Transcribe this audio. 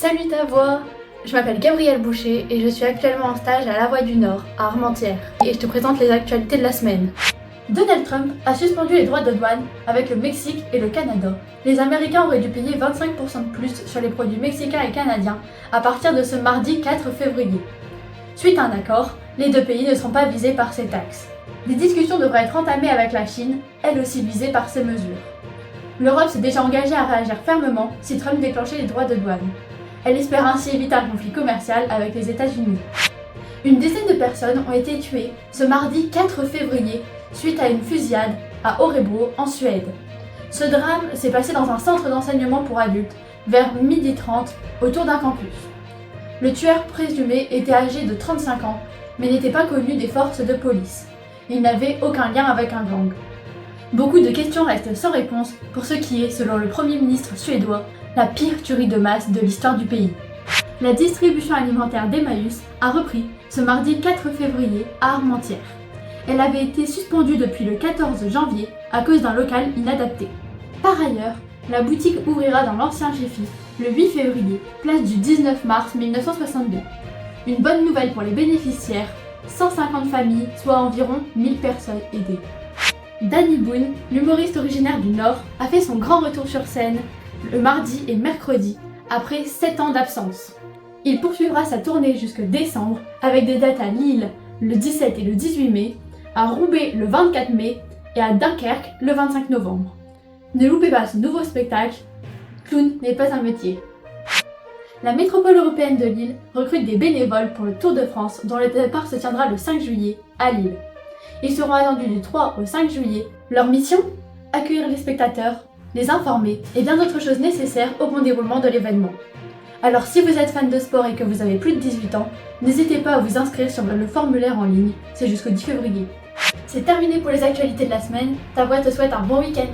Salut ta voix! Je m'appelle Gabrielle Boucher et je suis actuellement en stage à La Voix du Nord, à Armentières. Et je te présente les actualités de la semaine. Donald Trump a suspendu les droits de douane avec le Mexique et le Canada. Les Américains auraient dû payer 25% de plus sur les produits mexicains et canadiens à partir de ce mardi 4 février. Suite à un accord, les deux pays ne seront pas visés par ces taxes. Des discussions devraient être entamées avec la Chine, elle aussi visée par ces mesures. L'Europe s'est déjà engagée à réagir fermement si Trump déclenchait les droits de douane. Elle espère ainsi éviter un conflit commercial avec les États-Unis. Une dizaine de personnes ont été tuées ce mardi 4 février suite à une fusillade à Örebro en Suède. Ce drame s'est passé dans un centre d'enseignement pour adultes vers 12h30 autour d'un campus. Le tueur présumé était âgé de 35 ans mais n'était pas connu des forces de police. Il n'avait aucun lien avec un gang. Beaucoup de questions restent sans réponse pour ce qui est, selon le Premier ministre suédois, la pire tuerie de masse de l'histoire du pays. La distribution alimentaire d'Emmaüs a repris ce mardi 4 février à Armentières. Elle avait été suspendue depuis le 14 janvier à cause d'un local inadapté. Par ailleurs, la boutique ouvrira dans l'ancien Jiffy le 8 février, place du 19 mars 1962. Une bonne nouvelle pour les bénéficiaires, 150 familles, soit environ 1000 personnes aidées. Danny Boone, l'humoriste originaire du Nord, a fait son grand retour sur scène le mardi et mercredi, après 7 ans d'absence. Il poursuivra sa tournée jusque décembre, avec des dates à Lille le 17 et le 18 mai, à Roubaix le 24 mai et à Dunkerque le 25 novembre. Ne loupez pas ce nouveau spectacle, Clown n'est pas un métier. La métropole européenne de Lille recrute des bénévoles pour le Tour de France dont le départ se tiendra le 5 juillet à Lille. Ils seront attendus du 3 au 5 juillet. Leur mission ? Accueillir les spectateurs, les informer et bien d'autres choses nécessaires au bon déroulement de l'événement. Alors si vous êtes fan de sport et que vous avez plus de 18 ans, n'hésitez pas à vous inscrire sur le formulaire en ligne, c'est jusqu'au 10 février. C'est terminé pour les actualités de la semaine, ta voix te souhaite un bon week-end.